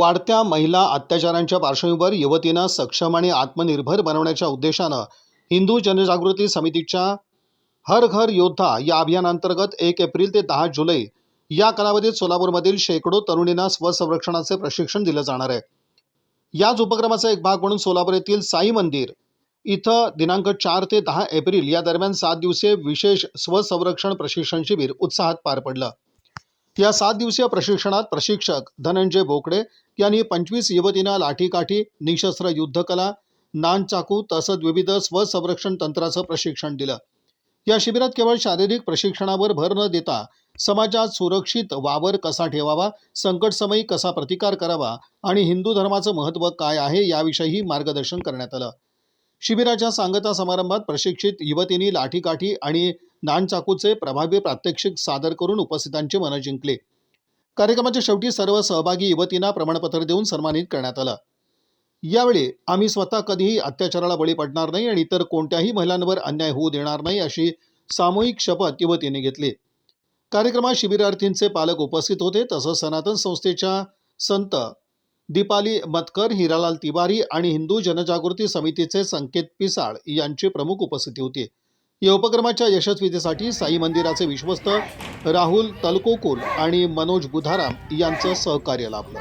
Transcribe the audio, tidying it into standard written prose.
वाढत्या महिला अत्याचारांच्या पार्श्वभूमीवर युवतींना सक्षम आणि आत्मनिर्भर बनवण्याच्या उद्देशानं हिंदू जनजागृती समितीच्या हर घर योद्धा या अभियानांतर्गत 1 एप्रिल ते 10 जुलै या कालावधीत सोलापूरमधील शेकडो तरुणींना स्वसंरक्षणाचे प्रशिक्षण दिलं जाणार आहे। याच उपक्रमाचा एक भाग म्हणून सोलापूर येथील साई मंदिर इथं दिनांक 4 ते 10 एप्रिल या दरम्यान 7 दिवसीय विशेष स्वसंरक्षण प्रशिक्षण शिबिर उत्साहात पार पडलं। या 7 दिवसीय प्रशिक्षणात प्रशिक्षक धनंजय बोकडे यांनी 25 युवतींना लाठीकाठी, निशस्त्र युद्धकला, नानचाकू तसंच विविध स्वसंरक्षण तंत्राचं प्रशिक्षण दिलं। या शिबिरात केवळ शारीरिक प्रशिक्षणावर भर न देता समाजात सुरक्षित वावर कसा ठेवावा, संकटसमयी कसा प्रतिकार करावा आणि हिंदू धर्माचं महत्त्व काय आहे याविषयी मार्गदर्शन करण्यात आलं। शिबिराच्या सांगता समारंभात प्रशिक्षित युवतींनी लाठीकाठी आणि नानचाकूचे प्रभावी प्रात्यक्षिक सादर करून उपस्थितांची मनं जिंकली। कार्यक्रमाच्या शेवटी सर्व सहभागी युवतींना प्रमाणपत्र देऊन सन्मानित करण्यात आलं। यावेळी आम्ही स्वतः कधीही अत्याचाराला बळी पडणार नाही आणि इतर कोणत्याही महिलांवर अन्याय होऊ देणार नाही अशी सामूहिक शपथ युवतींनी घेतली। कार्यक्रमात शिबिरार्थींचे पालक उपस्थित होते। तसंच सनातन संस्थेच्या संत दीपाली मतकर, हिरालाल तिवारी आणि हिंदू जनजागृती समितीचे संकेत पिसाळ यांची प्रमुख उपस्थिती होती। या उपक्रमाच्या यशस्वीतेसाठी साई मंदिराचे विश्वस्त राहुल तलकोकुल आणि मनोज बुधाराम यांचं सहकार्य लाभलं।